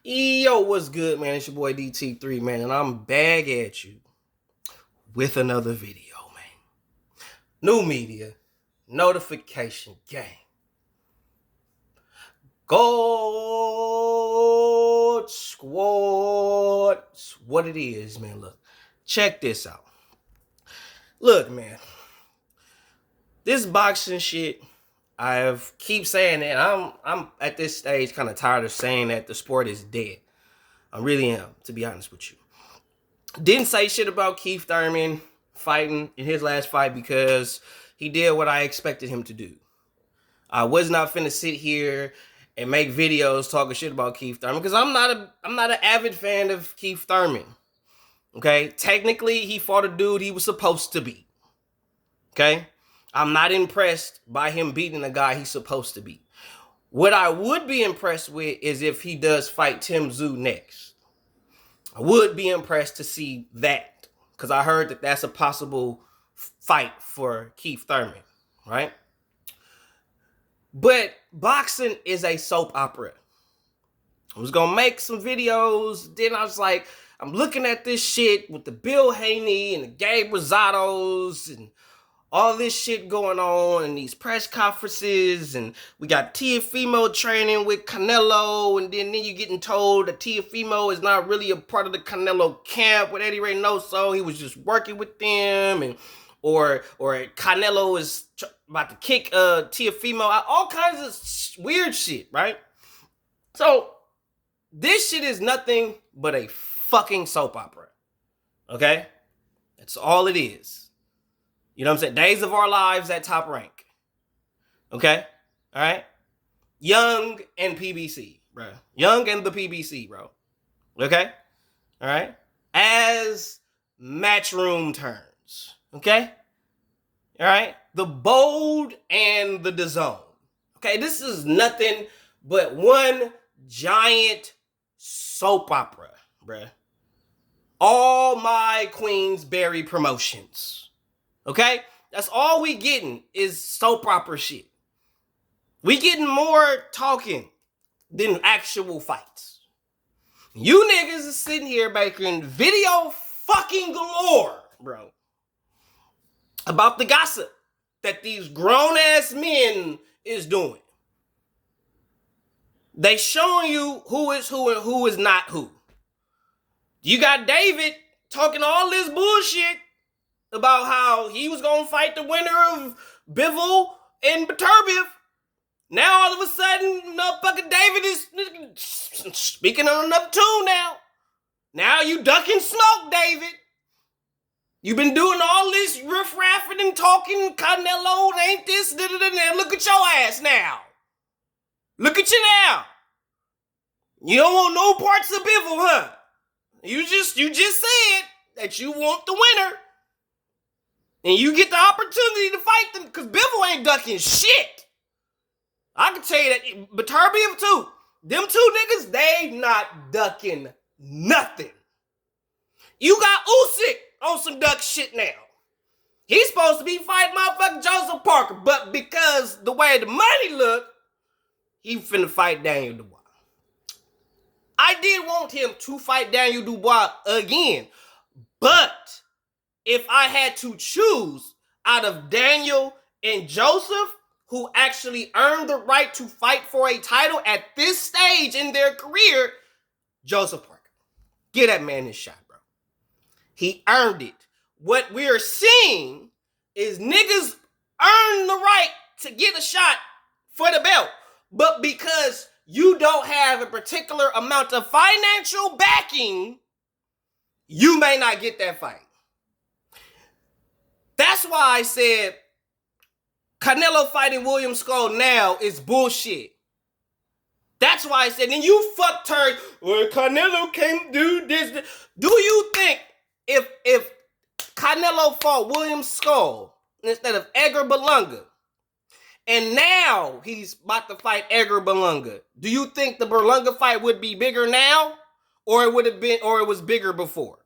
Yo, what's good, man? It's your boy DT3, man, and I'm back at you with another video, man. New media, notification gang. Gold Squad. What it is, man. Look, check this out. Look, man. This boxing shit, I keep saying that. I'm at this stage kind of tired of saying that the sport is dead. I really am, to be honest with you. Didn't say shit about Keith Thurman fighting in his last fight because he did what I expected him to do. I was not finna sit here and make videos talking shit about Keith Thurman because I'm not an avid fan of Keith Thurman. Okay? Technically, he fought a dude he was supposed to beat. Okay? I'm not impressed by him beating a guy he's supposed to beat. What I would be impressed with is if he does fight Tim Tszyu next. I would be impressed to see that because I heard that that's a possible fight for Keith Thurman, right? But boxing is a soap opera. I was going to make some videos. Then I was like, I'm looking at this shit with the Bill Haney and the Gabe Rosados and all this shit going on in these press conferences, and we got Teofimo training with Canelo, and then you're getting told that Teofimo is not really a part of the Canelo camp with Eddie Reynoso. He was just working with them, and or Canelo is about to kick Teofimo out. All kinds of weird shit, right? So this shit is nothing but a fucking soap opera, okay? That's all it is. You know what I'm saying? Days of Our Lives at Top Rank. Okay? All right? Young and PBC, bro. Young and the PBC, bro. Okay? All right? As Matchroom turns. Okay? All right? The Bold and the DAZN. Okay? This is nothing but one giant soap opera, bruh. All My Queensberry Promotions. Okay? That's all we getting is soap opera shit. We getting more talking than actual fights. You niggas is sitting here making video fucking galore, bro, about the gossip that these grown-ass men is doing. They showing you who is who and who is not who. You got David talking all this bullshit about how he was going to fight the winner of Bivol and Beterbiev. Now, all of a sudden, motherfucking David is speaking on another tune now. Now you ducking smoke, David. You've been doing all this riff-raffing and talking, Canelo ain't this, look at your ass now. Look at you now. You don't want no parts of Bivol, huh? You just said that you want the winner. And you get the opportunity to fight them because Bivol ain't ducking shit. I can tell you that Beterbiev too. Them two niggas, they not ducking nothing. You got Usyk on some duck shit now. He's supposed to be fighting motherfucking Joseph Parker, but because the way the money look, he finna fight Daniel Dubois. I did want him to fight Daniel Dubois again, but if I had to choose out of Daniel and Joseph, who actually earned the right to fight for a title at this stage in their career, Joseph Parker. Give that man his shot, bro. He earned it. What we're seeing is niggas earn the right to get a shot for the belt. But because you don't have a particular amount of financial backing, you may not get that fight. That's why I said Canelo fighting William Skull now is bullshit. That's why I said, and you fuckturd, well, Canelo can't do this. Do you think if Canelo fought William Skull instead of Edgar Berlanga, and now he's about to fight Edgar Berlanga, do you think the Berlanga fight would be bigger now, or it would have been, or it was bigger before?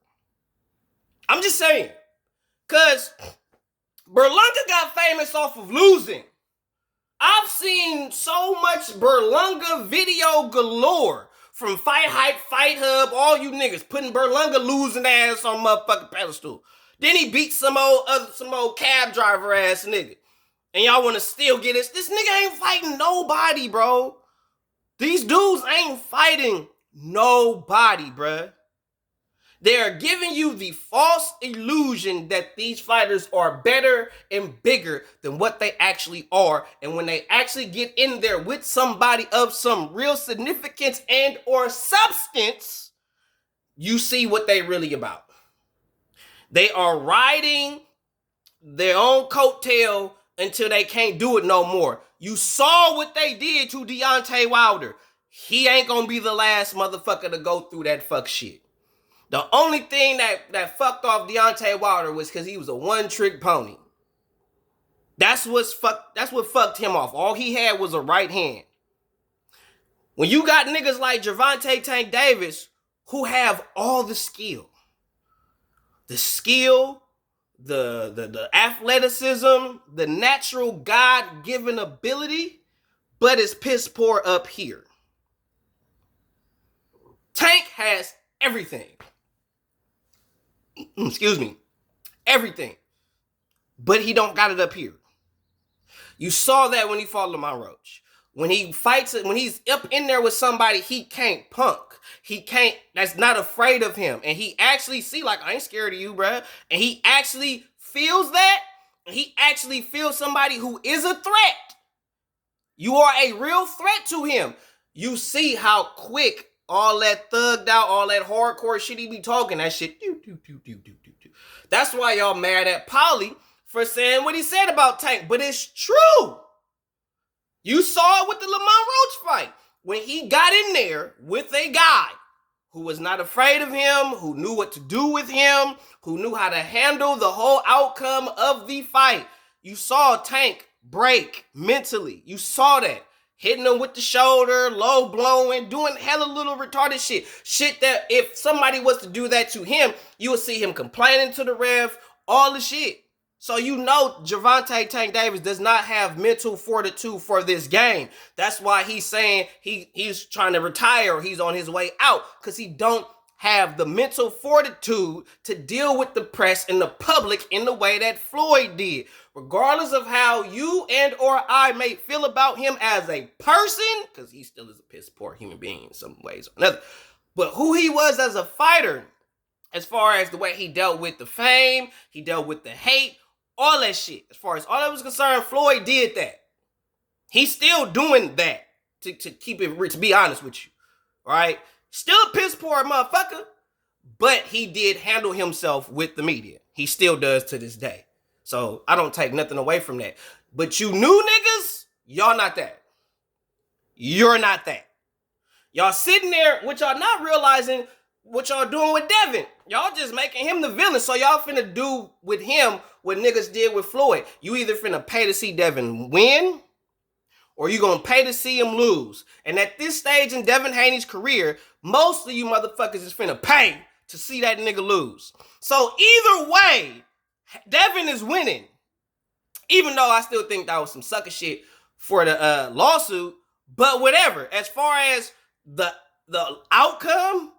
I'm just saying, because Berlanga got famous off of losing. I've seen so much Berlanga video galore from Fight Hype, Fight Hub, all you niggas putting Berlanga losing ass on motherfucking pedestal. Then he beat some old cab driver ass nigga. And y'all want to still get it. This nigga ain't fighting nobody, bro. These dudes ain't fighting nobody, bruh. They're giving you the false illusion that these fighters are better and bigger than what they actually are. And when they actually get in there with somebody of some real significance and or substance, you see what they really about. They are riding their own coattail until they can't do it no more. You saw what they did to Deontay Wilder. He ain't gonna be the last motherfucker to go through that fuck shit. The only thing that fucked off Deontay Wilder was because he was a one-trick pony. That's what fucked him off. All he had was a right hand. When you got niggas like Gervonta Tank Davis who have all the skill, the athleticism, the natural God-given ability, but it's piss poor up here. Tank has everything. Excuse me. Everything. But he don't got it up here. You saw that when he fought Lamont Roach. When he fights it, when he's up in there with somebody he can't punk. That's not afraid of him. And he actually see, like, I ain't scared of you, bruh. And he actually feels that. And he actually feels somebody who is a threat. You are a real threat to him. You see how quick all that thugged out, all that hardcore shit he be talking, that shit. That's why y'all mad at Polly for saying what he said about Tank. But it's true. You saw it with the Lamont Roach fight. When he got in there with a guy who was not afraid of him, who knew what to do with him, who knew how to handle the whole outcome of the fight. You saw Tank break mentally. You saw that. Hitting him with the shoulder, low blowing, doing hella little retarded shit. Shit that if somebody was to do that to him, you would see him complaining to the ref, all the shit. So you know Gervonta Tank Davis does not have mental fortitude for this game. That's why he's saying he's trying to retire or he's on his way out, because he don't have the mental fortitude to deal with the press and the public in the way that Floyd did. Regardless of how you and or I may feel about him as a person, because he still is a piss poor human being in some ways or another, but who he was as a fighter, as far as the way he dealt with the fame, he dealt with the hate, all that shit. As far as all that was concerned, Floyd did that. He's still doing that, to keep it, to be honest with you. All right? Still a piss poor motherfucker, but he did handle himself with the media. He still does to this day. So I don't take nothing away from that. But you new niggas, y'all not that. You're not that. Y'all sitting there, what y'all not realizing, what y'all doing with Devin. Y'all just making him the villain. So y'all finna do with him what niggas did with Floyd. You either finna pay to see Devin win, or you gonna pay to see him lose. And at this stage in Devin Haney's career, most of you motherfuckers is finna pay to see that nigga lose. So either way, Devin is winning. Even though I still think that was some sucker shit for the lawsuit. But whatever. As far as the outcome,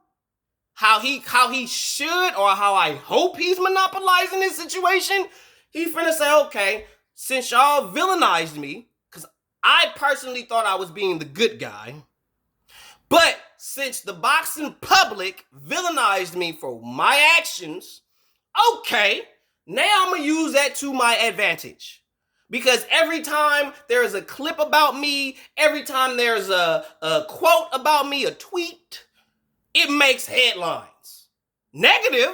how he should, or how I hope he's monopolizing this situation, he finna say, okay, since y'all villainized me, because I personally thought I was being the good guy, but since the boxing public villainized me for my actions, okay, now I'm going to use that to my advantage. Because every time there's a clip about me, every time there's a quote about me, a tweet, it makes headlines. Negative,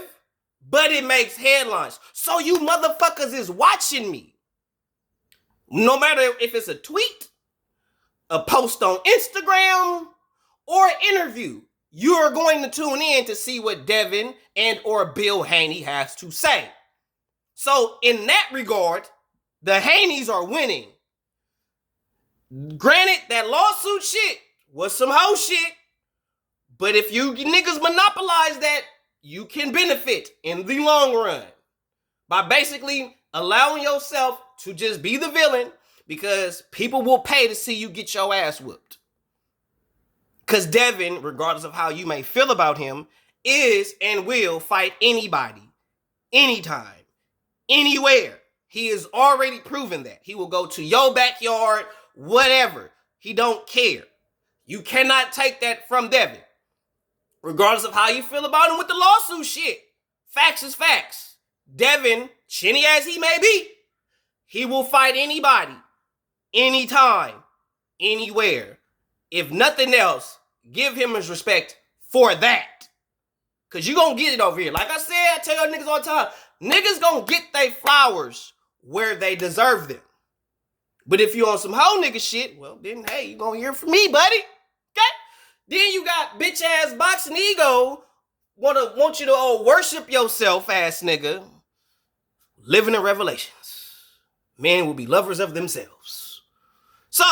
but it makes headlines. So you motherfuckers is watching me. No matter if it's a tweet, a post on Instagram, or an interview, you are going to tune in to see what Devin and or Bill Haney has to say. So in that regard, the Haneys are winning. Granted, that lawsuit shit was some hoe shit, but if you niggas monopolize that, you can benefit in the long run by basically allowing yourself to just be the villain, because people will pay to see you get your ass whooped. Because Devin, regardless of how you may feel about him, is and will fight anybody, anytime, anywhere. He has already proven that. He will go to your backyard, whatever. He don't care. You cannot take that from Devin. Regardless of how you feel about him with the lawsuit shit. Facts is facts. Devin, chinny as he may be, he will fight anybody, anytime, anywhere. If nothing else, give him his respect for that. Because you going to get it over here. Like I said, I tell y'all niggas all the time, niggas going to get their flowers where they deserve them. But if you on some hoe nigga shit, well, then, hey, you going to hear from me, buddy. Okay? Then you got bitch-ass boxing ego, want you to worship yourself, ass nigga. Living in revelations. Men will be lovers of themselves. So,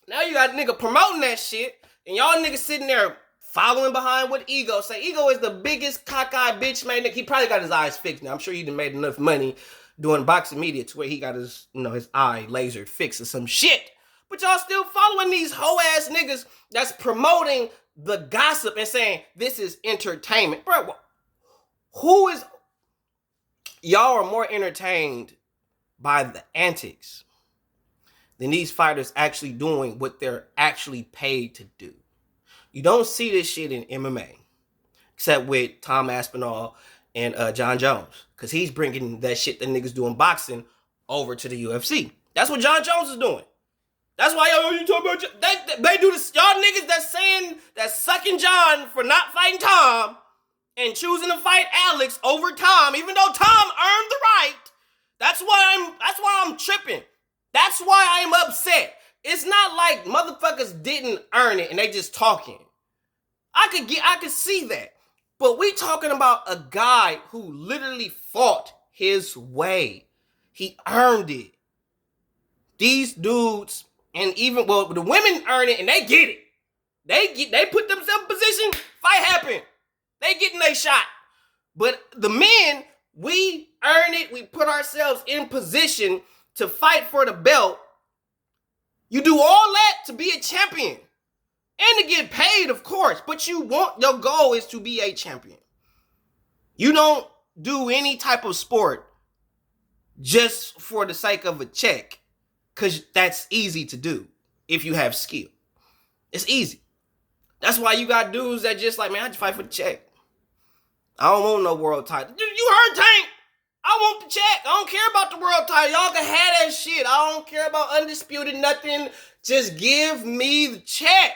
now you got nigga promoting that shit, and y'all niggas sitting there following behind what Ego say. Ego is the biggest cockeyed bitch, man. He probably got his eyes fixed now. I'm sure he done made enough money doing boxing media to where he got his, his eye lasered fixed or some shit. But y'all still following these hoe-ass niggas that's promoting the gossip and saying this is entertainment. Bro, who is... Y'all are more entertained by the antics than these fighters actually doing what they're actually paid to do. You don't see this shit in MMA, except with Tom Aspinall and John Jones, because he's bringing that shit that niggas do in boxing over to the UFC. That's what John Jones is doing. That's why you talking about... They do this. Y'all niggas that's sucking John for not fighting Tom and choosing to fight Alex over Tom, even though Tom earned the right. That's why I'm tripping. That's why I'm upset. It's not like motherfuckers didn't earn it and they just talking. I could see that. But we talking about a guy who literally fought his way. He earned it. These dudes, and even, well, the women earn it and they get it. They put themselves in position, fight happen. They getting their shot. But the men, we earn it. We put ourselves in position to fight for the belt. You do all that to be a champion. And to get paid, of course. But your goal is to be a champion. You don't do any type of sport just for the sake of a check. Because that's easy to do if you have skill. It's easy. That's why you got dudes that just like, man, I just fight for the check. I don't want no world title. You heard Tank. I want the check. I don't care about the world title. Y'all can have that shit. I don't care about undisputed nothing. Just give me the check.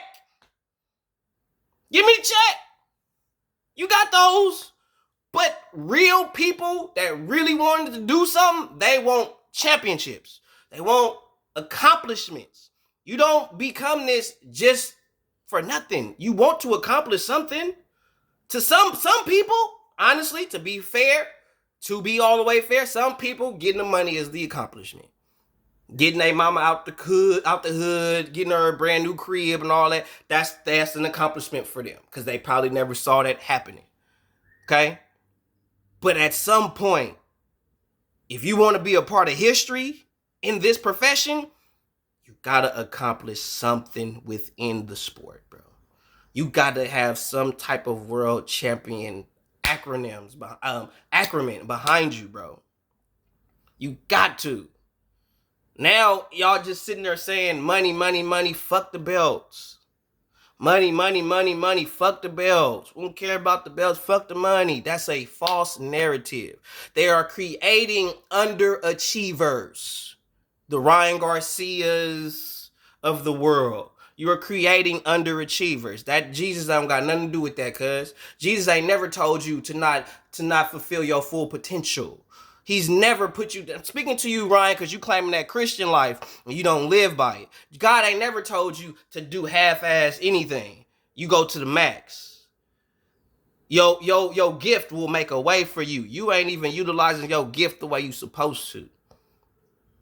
Give me the check. You got those. But real people that really wanted to do something, they want championships. They want accomplishments. You don't become this just for nothing. You want to accomplish something. To some people, honestly, to be fair, to be all the way fair, some people getting the money is the accomplishment. Getting their mama out the hood, getting her a brand new crib and all that, that's an accomplishment for them because they probably never saw that happening. Okay? But at some point, if you want to be a part of history in this profession, you got to accomplish something within the sport, bro. You got to have some type of world champion acronym behind you, bro. You got to. Now, y'all just sitting there saying, money, money, money, fuck the belts. Money, money, money, money, fuck the belts. We don't care about the belts, fuck the money. That's a false narrative. They are creating underachievers. The Ryan Garcias of the world. You are creating underachievers. That Jesus don't got nothing to do with that, cuz. Jesus ain't never told you to not fulfill your full potential. He's never put you... I'm speaking to you, Ryan, because you claiming that Christian life and you don't live by it. God ain't never told you to do half-ass anything. You go to the max. Your gift will make a way for you. You ain't even utilizing your gift the way you supposed to.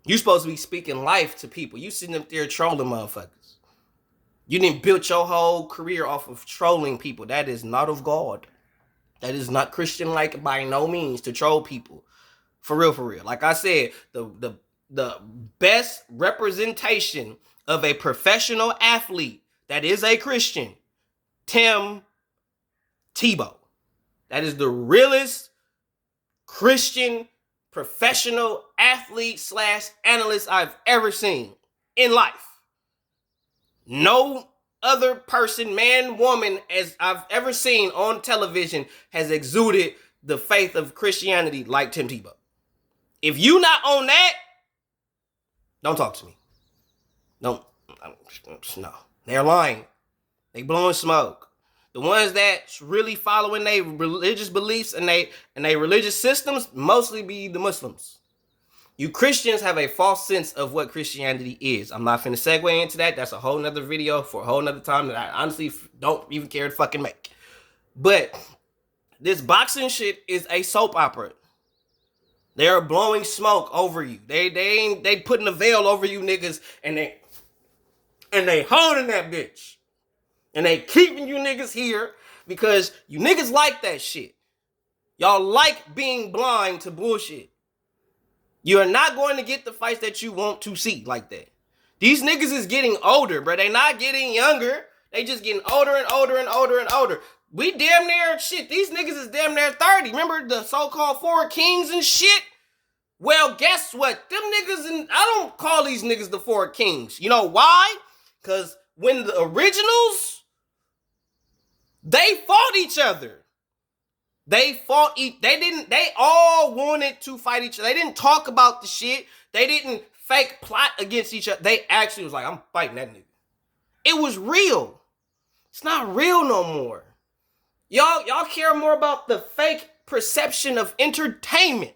You supposed to be speaking life to people. You sitting up there trolling motherfuckers. You didn't build your whole career off of trolling people. That is not of God. That is not Christian-like by no means to troll people. For real, for real. Like I said, the best representation of a professional athlete that is a Christian Tim Tebow. That is the realest Christian professional athlete / analyst I've ever seen in life. No other person, man, woman, as I've ever seen on television has exuded the faith of Christianity like Tim Tebow. If you not on that, don't talk to me. No. They're lying. They blowing smoke. The ones that's really following their religious beliefs and they religious systems mostly be the Muslims. You Christians have a false sense of what Christianity is. I'm not finna segue into that. That's a whole nother video for a whole nother time that I honestly don't even care to fucking make. But this boxing shit is a soap opera. They're blowing smoke over you. They putting a veil over you niggas and they holding that bitch. And they keeping you niggas here because you niggas like that shit. Y'all like being blind to bullshit. You are not going to get the fights that you want to see like that. These niggas is getting older, bro. They not getting younger. They just getting older and older and older and older. We damn near shit. These niggas is damn near 30. Remember the so-called 4 kings and shit? Well, guess what? Them niggas, and I don't call these niggas the 4 kings. You know why? Because when the originals, they fought each other. They all wanted to fight each other. They didn't talk about the shit. They didn't fake plot against each other. They actually was like, I'm fighting that nigga. It was real. It's not real no more. Y'all care more about the fake perception of entertainment.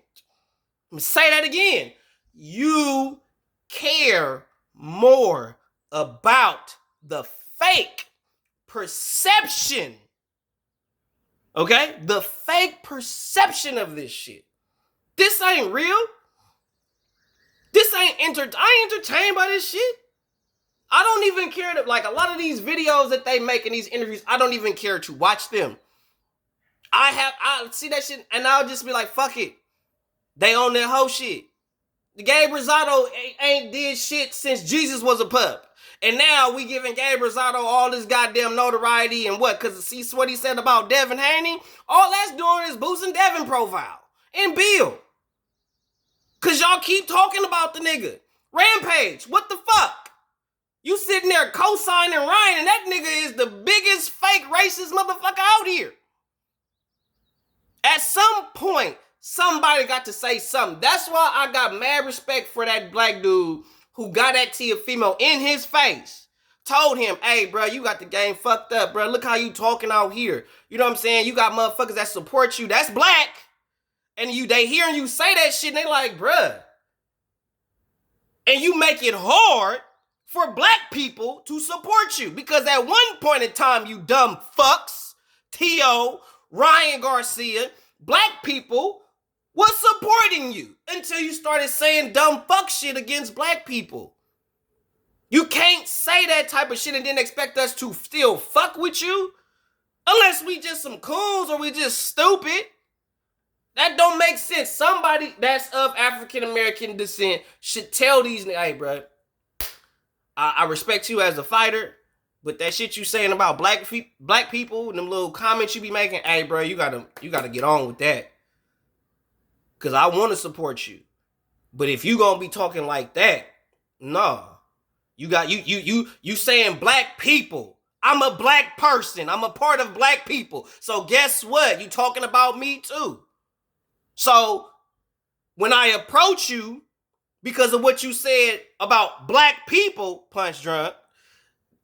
I'm gonna say that again. You care more about the fake perception. Okay? The fake perception of this shit. This ain't real. This ain't I ain't entertained by this shit. I don't even care to, like, a lot of these videos that they make in these interviews, I don't even care to watch them. I see that shit and I'll just be like, fuck it. They own their whole shit. The Gabe Rosado ain't did shit since Jesus was a pup. And now we giving Gabe Rosado all this goddamn notoriety and what? Because see what he said about Devin Haney? All that's doing is boosting Devin profile and Bill. Because y'all keep talking about the nigga. Rampage, what the fuck? You sitting there co-signing Ryan and that nigga is the biggest fake racist motherfucker out here. At some point, somebody got to say something. That's why I got mad respect for that black dude who got at Teofimo in his face. Told him, hey, bro, you got the game fucked up, bro. Look how you talking out here. You know what I'm saying? You got motherfuckers that support you. That's black. And they hearing you say that shit, and they like, bruh. And you make it hard for black people to support you. Because at one point in time, you dumb fucks, T.O., Ryan Garcia, black people was supporting you until you started saying dumb fuck shit against black people. You can't say that type of shit and then expect us to still fuck with you unless we just some coons or we just stupid. That don't make sense. Somebody that's of African-American descent should tell these niggas, hey, bro, I respect you as a fighter, but that shit you saying about black people and them little comments you be making, hey, bro, you gotta get on with that. Because I want to support you. But if you gonna be talking like that, nah. You saying black people. I'm a black person. I'm a part of black people. So guess what? You talking about me too. So when I approach you because of what you said about black people, Punch Drunk,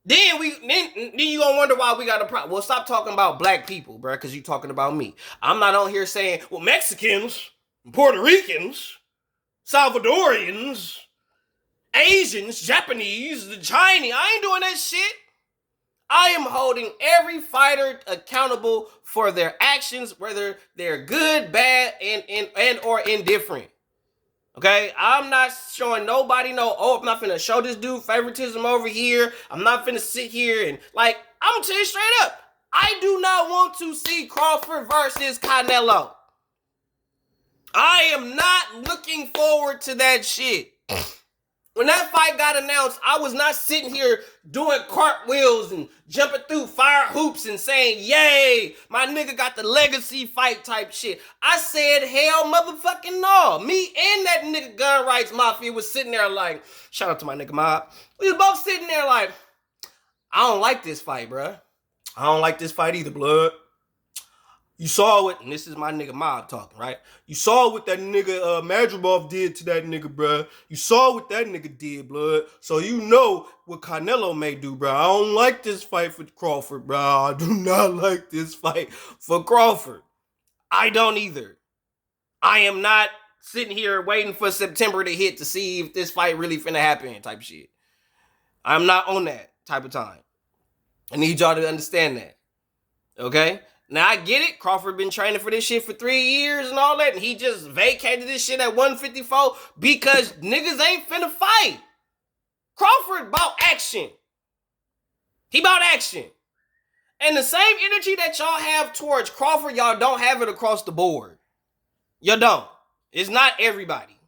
then you gonna wonder why we got a problem. Well, stop talking about black people, bro, because you talking about me. I'm not on here saying, well, Mexicans, Puerto Ricans, Salvadorians, Asians, Japanese, the Chinese. I ain't doing that shit. I am holding every fighter accountable for their actions, whether they're good, bad, and or indifferent. Okay? I'm not showing nobody I'm not finna show this dude favoritism over here. I'm not finna sit here and, like, I'm gonna tell you straight up. I do not want to see Crawford versus Canelo. I am not looking forward to that shit. When that fight got announced, I was not sitting here doing cartwheels and jumping through fire hoops and saying, yay, my nigga got the legacy fight type shit. I said, hell motherfucking no. Me and that nigga Gun Rights Mafia was sitting there like, shout out to my nigga Mob. We was both sitting there like, I don't like this fight, bruh. I don't like this fight either, blood. You saw what, and this is my nigga Mob talking, right? You saw what that nigga Madrimov did to that nigga, bruh. You saw what that nigga did, blood. So you know what Canelo may do, bruh. I don't like this fight for Crawford, bruh. I do not like this fight for Crawford. I don't either. I am not sitting here waiting for September to hit to see if this fight really finna happen type shit. I'm not on that type of time. I need y'all to understand that, okay? Now, I get it. Crawford been training for this shit for 3 years and all that, and he just vacated this shit at 154 because niggas ain't finna fight. Crawford bought action. He bought action. And the same energy that y'all have towards Crawford, y'all don't have it across the board. You don't. It's not everybody.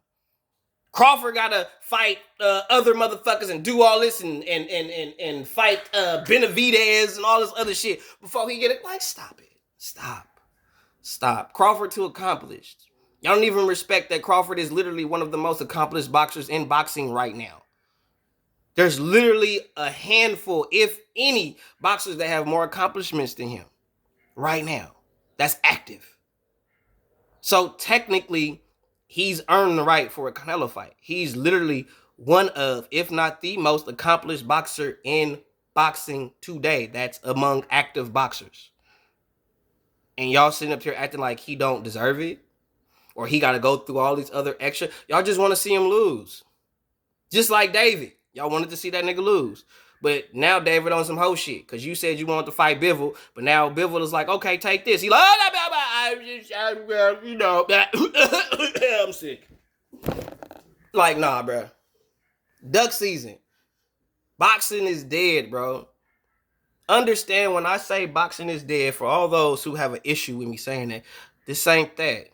Crawford gotta fight other motherfuckers and do all this and fight Benavidez and all this other shit before he get it. Like, stop it. Stop. Crawford too accomplished. Y'all don't even respect that Crawford is literally one of the most accomplished boxers in boxing right now. There's literally a handful, if any, boxers that have more accomplishments than him right now. That's active. So technically, he's earned the right for a Canelo fight. He's literally one of, if not the most accomplished boxer in boxing today. That's among active boxers. And y'all sitting up here acting like he don't deserve it, or he got to go through all these other extra. Y'all just want to see him lose. Just like David. Y'all wanted to see that nigga lose. But now David on some hoe shit, because you said you wanted to fight Bivol, but now Bivol is like, okay, take this. He like, you know, I'm sick. Like, nah, bro. Duck season. Boxing is dead, bro. Understand when I say boxing is dead, for all those who have an issue with me saying that, this ain't that.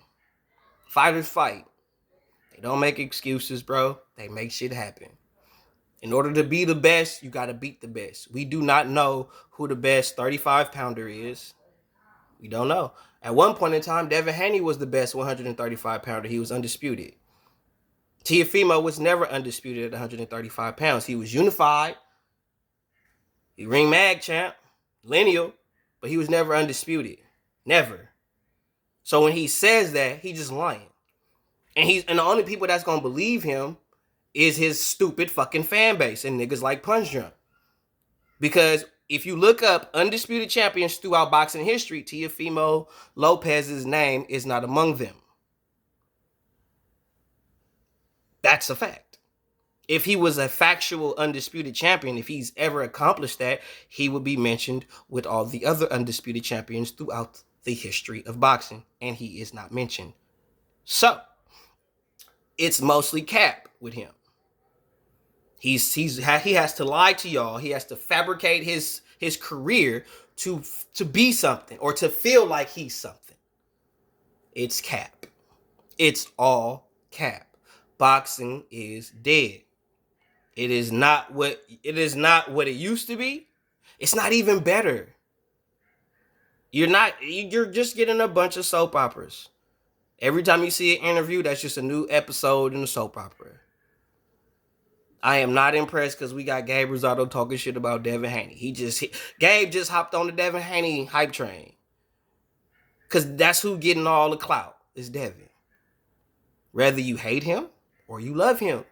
Fighters fight. They don't make excuses, bro. They make shit happen. In order to be the best, you got to beat the best. We do not know who the best 35-pounder is. We don't know. At one point in time, Devin Haney was the best 135-pounder. He was undisputed. Teofimo was never undisputed at 135 pounds. He was unified. He ring mag champ, lineal, but he was never undisputed. Never. So when he says that, he just lying. And the only people that's going to believe him is his stupid fucking fan base and niggas like Punch Drunk. Because if you look up undisputed champions throughout boxing history, Teofimo Lopez's name is not among them. That's a fact. If he was a factual undisputed champion, if he's ever accomplished that, he would be mentioned with all the other undisputed champions throughout the history of boxing. And he is not mentioned. So, it's mostly cap with him. He has to lie to y'all. He has to fabricate his career to be something or to feel like he's something. It's cap. It's all cap. Boxing is dead. It is not what it used to be. It's not even better. You're just getting a bunch of soap operas. Every time you see an interview, that's just a new episode in the soap opera. I am not impressed because we got Gabe Rosado talking shit about Devin Haney. Gabe just hopped on the Devin Haney hype train. Because that's who getting all the clout, is Devin. Whether you hate him or you love him,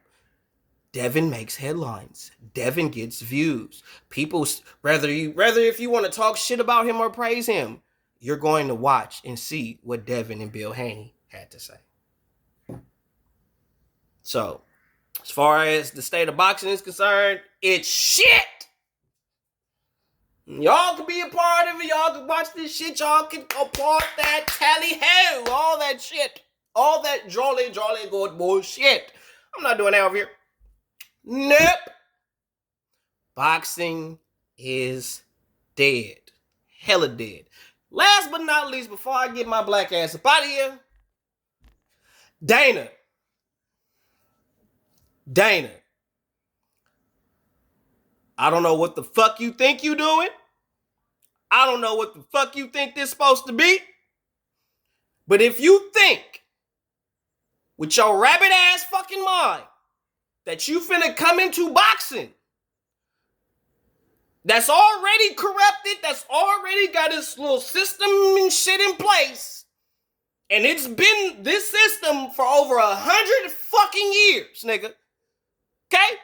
Devin makes headlines. Devin gets views. People, whether if you want to talk shit about him or praise him, you're going to watch and see what Devin and Bill Haney had to say. So, as far as the state of boxing is concerned, it's shit. Y'all can be a part of it. Y'all can watch this shit. Y'all can applaud that tally ho. All that shit. All that jolly good bullshit. I'm not doing that over here. Nope. Boxing is dead. Hella dead. Last but not least, before I get my black ass up out of here, Dana. I don't know what the fuck you think you doing. I don't know what the fuck you think this supposed to be. But if you think with your rabbit ass fucking mind that you finna come into boxing that's already corrupted, that's already got its little system and shit in place, and it's been this system for over 100 fucking years, nigga. Okay?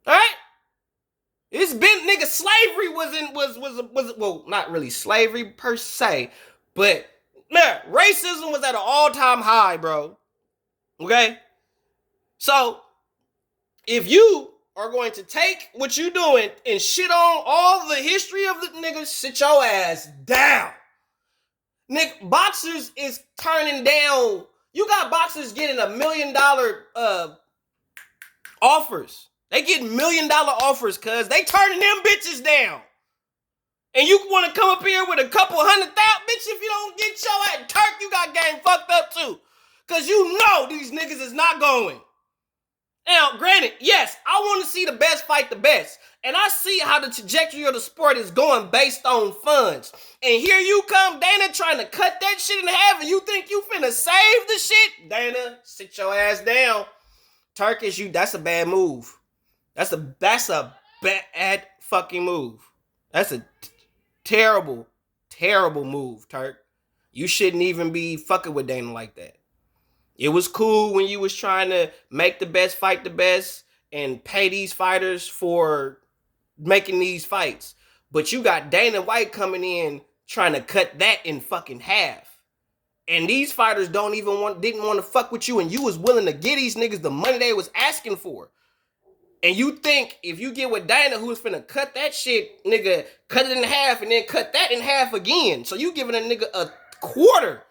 Alright? It's been, nigga, slavery was well, not really slavery per se, but man, racism was at an all-time high, bro. Okay? So, if you are going to take what you doing and shit on all the history of the niggas, sit your ass down. Nick, boxers is turning down. You got boxers getting $1 million offers. They get $1 million offers, cuz they turning them bitches down. And you want to come up here with a couple 100,000, bitch, if you don't get your ass Turk, you got game fucked up too. Cause you know these niggas is not going. Now, granted, yes, I want to see the best fight the best. And I see how the trajectory of the sport is going based on funds. And here you come, Dana, trying to cut that shit in half, and you think you finna save the shit? Dana, sit your ass down. Turkish, that's a bad move. That's a bad fucking move. That's a terrible, terrible move, Turk. You shouldn't even be fucking with Dana like that. It was cool when you was trying to make the best fight the best and pay these fighters for making these fights. But you got Dana White coming in trying to cut that in fucking half. And these fighters didn't want to fuck with you, and you was willing to give these niggas the money they was asking for. And you think if you get with Dana, who's finna cut that shit, nigga, cut it in half and then cut that in half again. So you giving a nigga a quarter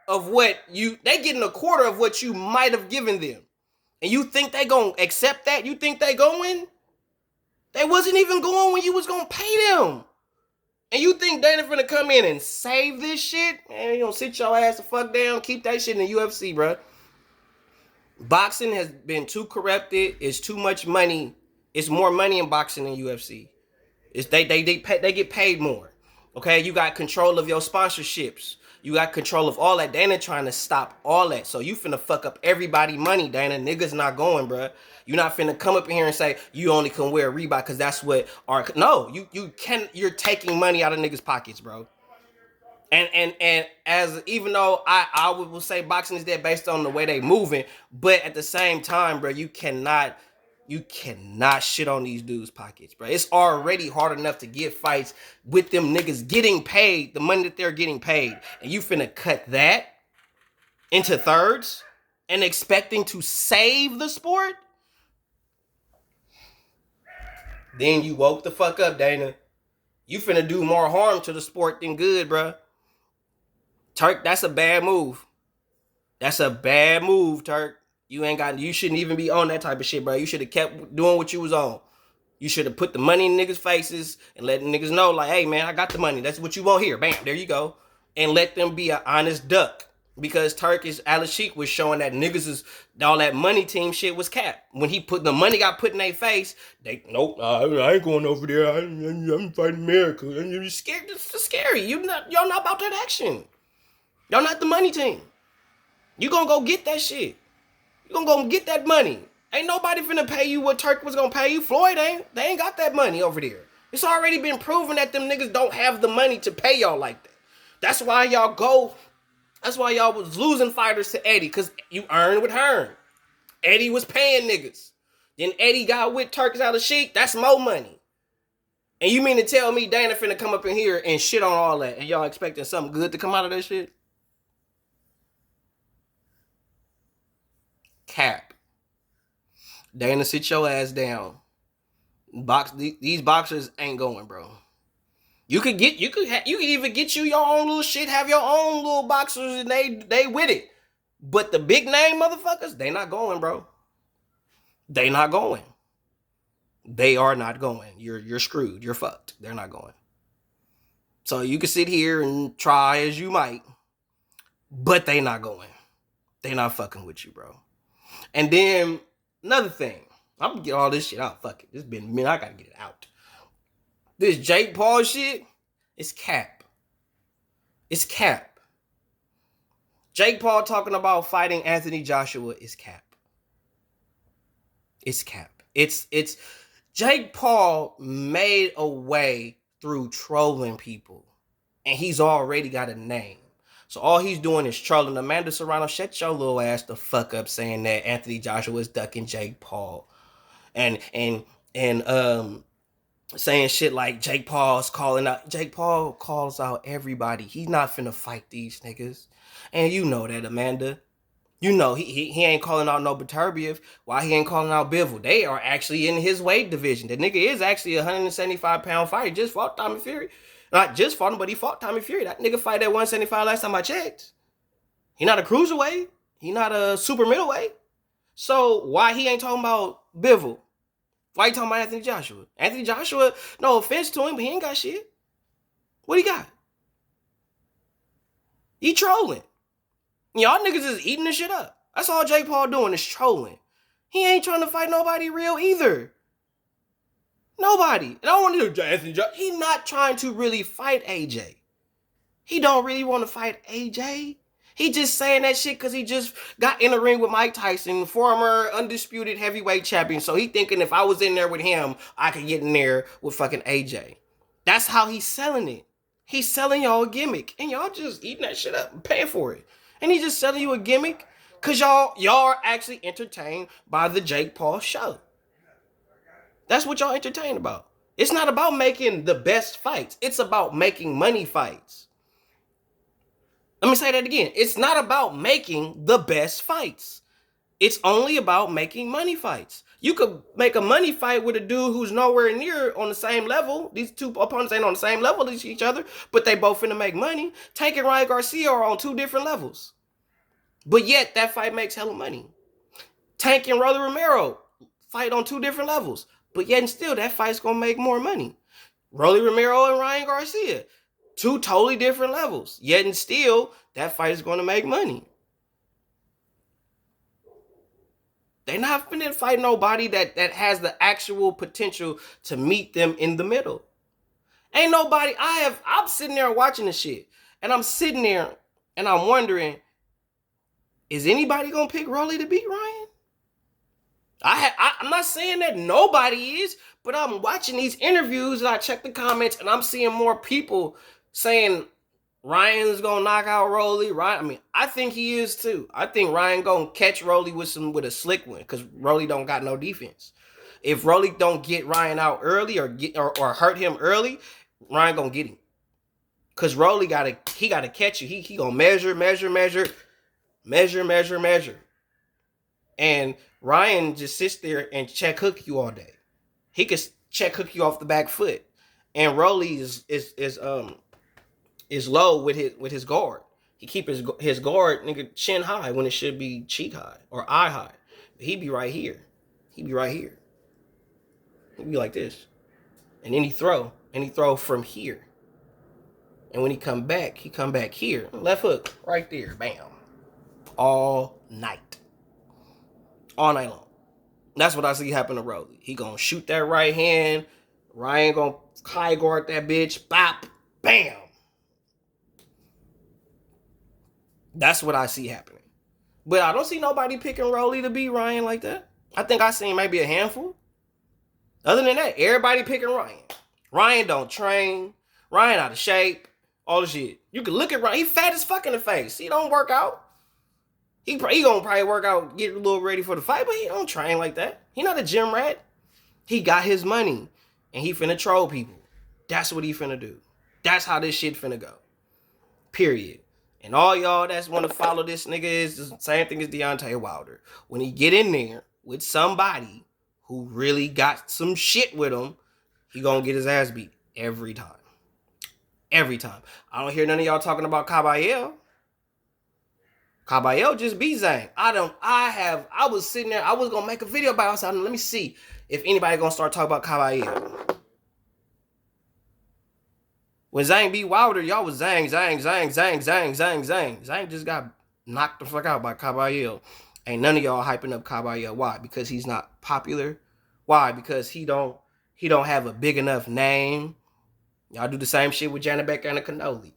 of what they getting a quarter of what you might have given them. And you think they gonna accept that? You think they going? They wasn't even going when you was gonna pay them. And you think Dana finna come in and save this shit? Man, you gonna sit your ass the fuck down, keep that shit in the UFC, bro. Boxing has been too corrupted. It's too much money. It's more money in boxing than UFC. It's they get paid more. Okay, you got control of your sponsorships. You got control of all that. Dana trying to stop all that. So you finna fuck up everybody money, Dana. Niggas not going, bruh. You not finna come up in here and say you only can wear Reebok because that's what no, you're taking money out of niggas' pockets, bro. And as even though I will say boxing is dead based on the way they moving, but at the same time, bro, you cannot shit on these dudes' pockets, bro. It's already hard enough to get fights with them niggas getting paid the money that they're getting paid, and you finna cut that into thirds and expecting to save the sport? Then you woke the fuck up, Dana. You finna do more harm to the sport than good, bro. Turk, that's a bad move. That's a bad move, Turk. You shouldn't even be on that type of shit, bro. You should have kept doing what you was on. You should have put the money in niggas' faces and let niggas know, like, hey, man, I got the money. That's what you want here. Bam, there you go. And let them be an honest duck. Because Turkish Al-Sheikh was showing that niggas all that money team shit was capped. When the money got put in their face, nope, I ain't going over there. I'm fighting America. You're scared. It's scary. Y'all not about that action. Y'all not the money team. You gonna go get that shit. You gonna go get that money. Ain't nobody finna pay you what Turk was gonna pay you. Floyd ain't. They ain't got that money over there. It's already been proven that them niggas don't have the money to pay y'all like that. That's why y'all was losing fighters to Eddie, because you earned with Hearn. Eddie was paying niggas. Then Eddie got with Turkish Al-Sheikh. That's more money. And you mean to tell me Dana finna come up in here and shit on all that, and y'all expecting something good to come out of that shit? Cap. Dana, sit your ass down. These boxers ain't going, bro. You could even get you your own little shit, have your own little boxers, and they with it. But the big name motherfuckers, they not going, bro. They not going. They are not going. You're screwed. You're fucked. They're not going. So you can sit here and try as you might, but they not going. They not fucking with you, bro. And then another thing, I'm gonna get all this shit out. Fuck it. It's been a minute. I gotta get it out. This Jake Paul shit, it's cap. It's cap. Jake Paul talking about fighting Anthony Joshua is cap. It's cap. It's Jake Paul made a way through trolling people, and he's already got a name. So all he's doing is trolling. Amanda Serrano, shut your little ass the fuck up saying that Anthony Joshua is ducking Jake Paul. And saying shit like Jake Paul's calling out. Jake Paul calls out everybody. He's not finna fight these niggas. And you know that, Amanda. You know he ain't calling out no Beterbiev. Why he ain't calling out Bivol? They are actually in his weight division. The nigga is actually a 175-pound fighter. Just fought Tommy Fury. Not just fought him, but he fought Tommy Fury. That nigga fight at 175 last time I checked. He not a cruiserweight. He not a super middleweight. So why he ain't talking about Bivol? Why you talking about Anthony Joshua? Anthony Joshua, no offense to him, but he ain't got shit. What he got? He trolling. Y'all niggas is eating this shit up. That's all Jake Paul doing is trolling. He ain't trying to fight nobody real either. Nobody. And I don't want to do Anthony Joshua. He not trying to really fight AJ. He don't really want to fight AJ. He just saying that shit because he just got in the ring with Mike Tyson, former undisputed heavyweight champion. So he thinking if I was in there with him, I could get in there with fucking AJ. That's how he's selling it. He's selling y'all a gimmick. And y'all just eating that shit up and paying for it. And he's just selling you a gimmick because y'all are actually entertained by the Jake Paul show. That's what y'all entertained about. It's not about making the best fights. It's about making money fights. Let me say that again. It's not about making the best fights. It's only about making money fights. You could make a money fight with a dude who's nowhere near on the same level. These two opponents ain't on the same level as each other, but they both finna make money. Tank and Ryan Garcia are on two different levels. But yet, that fight makes hella money. Tank and Rolly Romero fight on two different levels. But yet and still, that fight's gonna make more money. Rolly Romero and Ryan Garcia, two totally different levels. Yet and still, that fight is gonna make money. They're not finna fight nobody that has the actual potential to meet them in the middle. Ain't nobody, I'm sitting there watching this shit. And I'm sitting there and I'm wondering, is anybody gonna pick Rolly to beat Ryan? I'm not saying that nobody is, but I'm watching these interviews and I check the comments and I'm seeing more people saying Ryan's gonna knock out Rolly. I think he is too. I think Ryan gonna catch Rolly with a slick one because Rolly don't got no defense. If Rolly don't get Ryan out early or hurt him early, Ryan gonna get him. Cause Rolly gotta catch you. He gonna measure. And Ryan just sits there and check hook you all day. He could check hook you off the back foot. And Rolly is low with his guard. He keep his guard nigga chin high when it should be cheek high or eye high. But he be right here. He be like this. And then he throw from here. And when he come back here. Left hook right there. Bam. All night long. That's what I see happen to Rolly. He gonna shoot that right hand. Ryan gonna high guard that bitch. Bop. Bam. That's what I see happening. But I don't see nobody picking Rolly to beat Ryan like that. I think I seen maybe a handful. Other than that, everybody picking Ryan. Ryan don't train. Ryan out of shape. All the shit. You can look at Ryan. He fat as fuck in the face. He don't work out. He gonna probably work out, get a little ready for the fight, but he don't train like that. He not a gym rat. He got his money, and he finna troll people. That's what he finna do. That's how this shit finna go. Period. And all y'all that's want to follow this nigga is the same thing as Deontay Wilder. When he get in there with somebody who really got some shit with him, he gonna get his ass beat every time. Every time. I don't hear none of y'all talking about Caballero. Caballero just beat Zhang. I was sitting there, I was gonna make a video about it. I was like, let me see if anybody gonna start talking about Caballero. When Zhang beat Wilder, y'all was Zhang. Zhang just got knocked the fuck out by Caballero. Ain't none of y'all hyping up Caballero. Why? Because he's not popular. Why? Because he don't have a big enough name. Y'all do the same shit with Janet Becker and the Cannoli.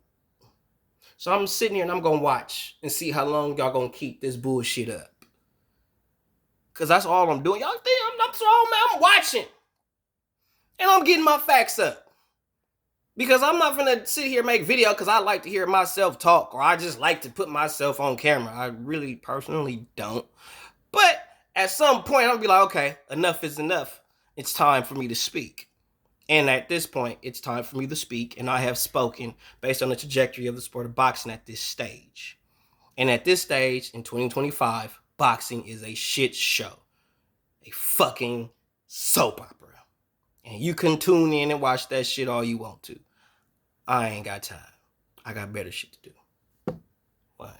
So I'm sitting here and I'm gonna watch and see how long y'all gonna keep this bullshit up. Cause that's all I'm doing. Y'all think I'm watching. And I'm getting my facts up. Because I'm not gonna sit here and make video because I like to hear myself talk, or I just like to put myself on camera. I really personally don't. But at some point, I'm gonna be like, okay, enough is enough. It's time for me to speak. And at this point, it's time for me to speak, and I have spoken based on the trajectory of the sport of boxing at this stage. And at this stage, in 2025, boxing is a shit show. A fucking soap opera. And you can tune in and watch that shit all you want to. I ain't got time. I got better shit to do. Why?